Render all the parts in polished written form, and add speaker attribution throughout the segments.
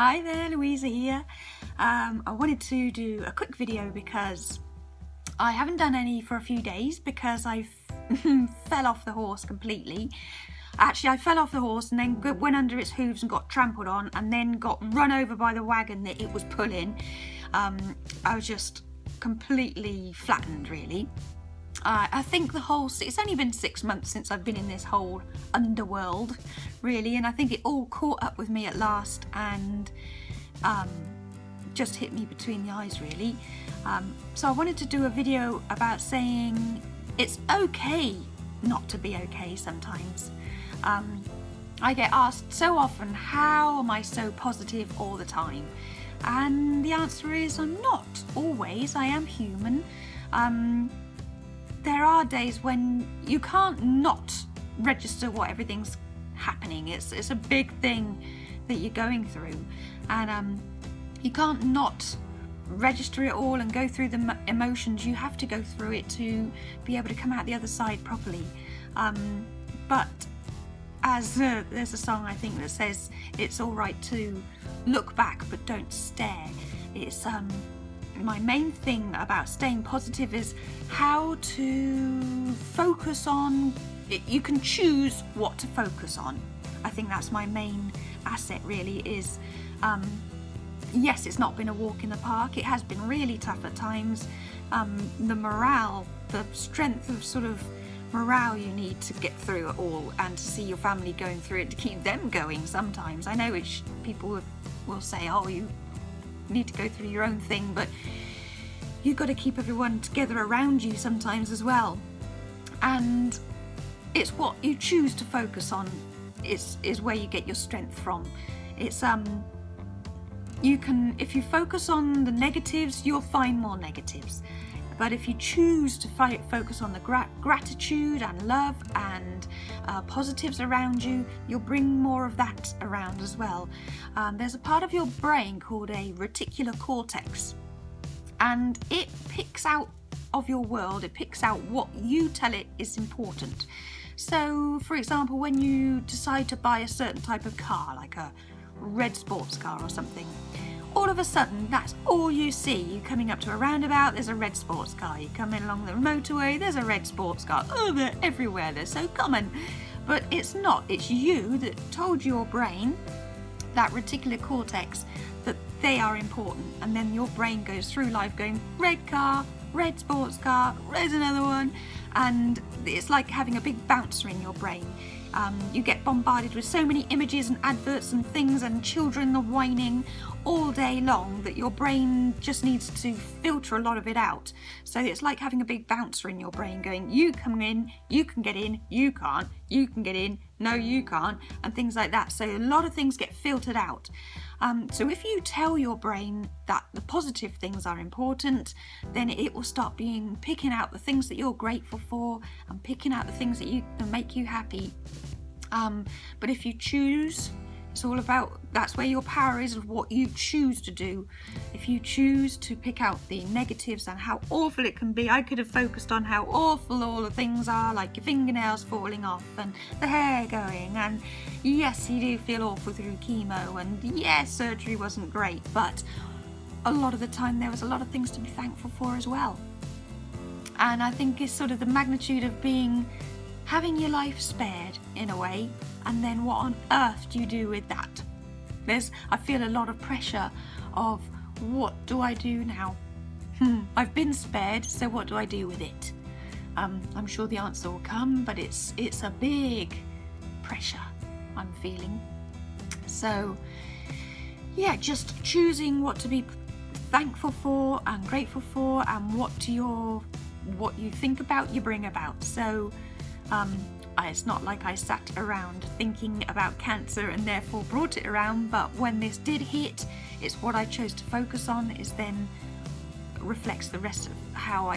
Speaker 1: Hi there, Louisa here. I wanted to do a quick video because I haven't done any for a few days because I fell off the horse completely. Actually, I fell off the horse and then went under its hooves and got trampled on and then got run over by the wagon that it was pulling. I was just completely flattened, really. I think it's only been 6 months since I've been in this whole underworld, really, and I think it all caught up with me at last and just hit me between the eyes, really. So I wanted to do a video about saying it's okay not to be okay sometimes. I get asked so often, how am I so positive all the time? And the answer is I'm not always. I am human. There are days when you can't not register what everything's happening. It's a big thing that you're going through, and you can't not register it all and go through the emotions. You have to go through it to be able to come out the other side properly. But as there's a song I think that says it's all right to look back but don't stare. It's my main thing about staying positive is how to focus on it. You can choose what to focus on. I think that's my main asset, really, is yes, it's not been a walk in the park. It has been really tough at times. The morale, the strength of sort of morale you need to get through it all and to see your family going through it, to keep them going sometimes. I know people will say, oh, you need to go through your own thing, but you've got to keep everyone together around you sometimes as well. And it's what you choose to focus on is where you get your strength from. It's if you focus on the negatives, you'll find more negatives. But if you choose to focus on the gratitude and love and positives around you, you'll bring more of that around as well. There's a part of your brain called a reticular cortex, and it picks out of your world, it picks out what you tell it is important. So, for example, when you decide to buy a certain type of car, like a red sports car or something, all of a sudden, that's all you see. You're coming up to a roundabout, there's a red sports car. You come in along the motorway, there's a red sports car. Oh, they're everywhere, they're so common. But it's not, it's you that told your brain, that reticular cortex, that they are important. And then your brain goes through life going, red car, red sports car, there's another one. And it's like having a big bouncer in your brain. You get bombarded with so many images and adverts and things and children whining all day long that your brain just needs to filter a lot of it out. So it's like having a big bouncer in your brain going, you come in, you can get in, you can't, you can get in, no you can't, and things like that. So a lot of things get filtered out. So if you tell your brain that the positive things are important, then it will start picking out the things that you're grateful for and picking out the things that make you happy. But if you choose, it's all about, that's where your power is, of what you choose to do. If you choose to pick out the negatives and how awful it can be, I could have focused on how awful all the things are, like your fingernails falling off and the hair going, and yes, you do feel awful through chemo, and yes, surgery wasn't great, but a lot of the time there was a lot of things to be thankful for as well. And I think it's sort of the magnitude of having your life spared in a way, and then what on earth do you do with that? I feel a lot of pressure of, what do I do now? I've been spared, so what do I do with it? I'm sure the answer will come, but it's a big pressure I'm feeling. So yeah, just choosing what to be thankful for and grateful for, and what you think about, you bring about. So it's not like I sat around thinking about cancer and therefore brought it around, but when this did hit, it's what I chose to focus on is then reflects the rest of how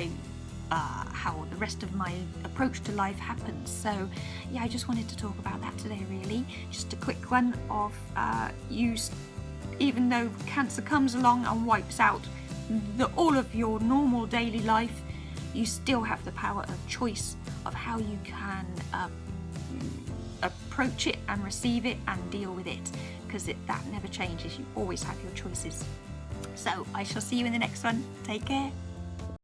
Speaker 1: the rest of my approach to life happens. So yeah, I just wanted to talk about that today, really. Just a quick one of even though cancer comes along and wipes out all of your normal daily life, you still have the power of choice of how you can approach it and receive it and deal with it, because that never changes. You always have your choices. So I shall see you in the next one. Take care.